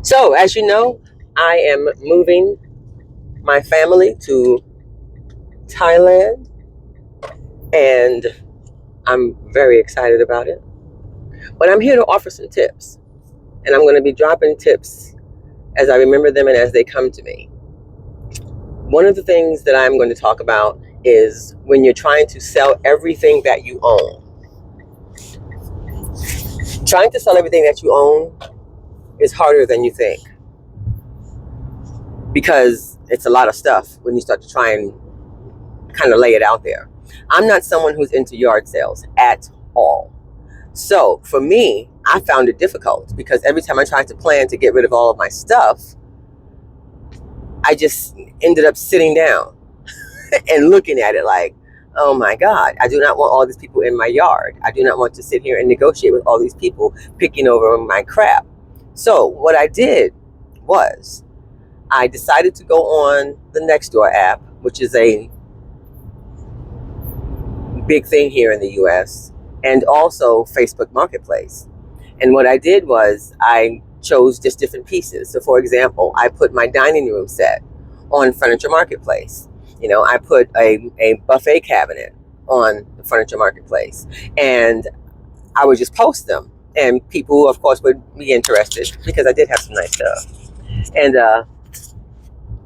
So, as you know, I am moving my family to Thailand, and I'm very excited about it. But I'm here to offer some tips, and I'm going to be dropping tips as I remember them and as they come to me. One of the things that I'm going to talk about is when you're trying to sell everything that you own. Trying to sell everything that you own is harder than you think because it's a lot of stuff when you start to try and kind of lay it out there. I'm not someone who's into yard sales at all. So for me, I found it difficult because every time I tried to plan to get rid of all of my stuff, I just ended up sitting down and looking at it like, oh my God, I do not want all these people in my yard. I do not want to sit here and negotiate with all these people picking over my crap. So what I did was I decided to go on the Nextdoor app, which is a big thing here in the US, and also Facebook Marketplace. And what I did was I chose just different pieces. So for example, I put my dining room set on Furniture Marketplace. I put a buffet cabinet on the Furniture Marketplace, and I would just post them. And people, of course, would be interested because I did have some nice stuff. And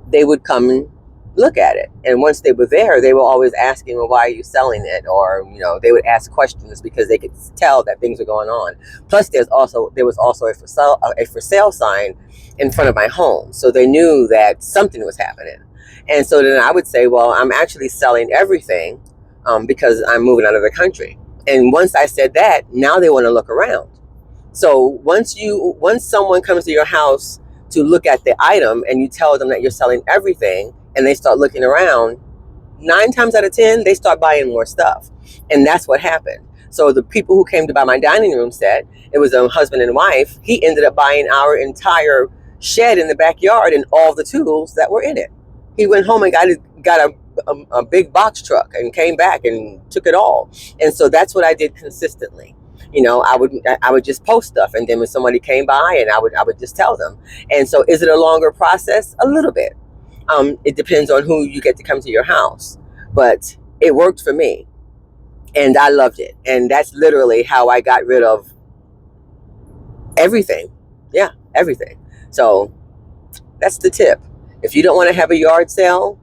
they would come and look at it. And once they were there, they were always asking, well, why are you selling it? Or, they would ask questions because they could tell that things were going on. Plus, there was also a for sale sign in front of my home. So they knew that something was happening. And so then I would say, well, I'm actually selling everything because I'm moving out of the country. And once I said that, now they want to look around. So once someone comes to your house to look at the item and you tell them that you're selling everything and they start looking around, 9 times out of 10, they start buying more stuff. And that's what happened. So the people who came to buy my dining room set, it was a husband and wife. He ended up buying our entire shed in the backyard and all the tools that were in it. He went home and got a big box truck and came back and took it all. And so that's what I did consistently. I would just post stuff, and then when somebody came by, and I would just tell them. And so, is it a longer process? A little bit. It depends on who you get to come to your house, but it worked for me, and I loved it. And that's literally how I got rid of everything. Yeah, everything. So that's the tip. If you don't want to have a yard sale,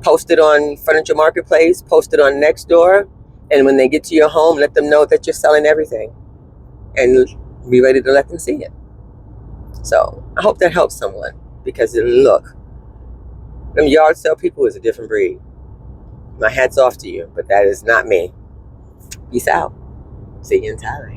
post it on Furniture Marketplace, post it on Nextdoor. And when they get to your home, let them know that you're selling everything and be ready to let them see it. So I hope that helps someone because look, them yard sale people is a different breed. My hat's off to you, but that is not me. Peace out. See you in Thailand.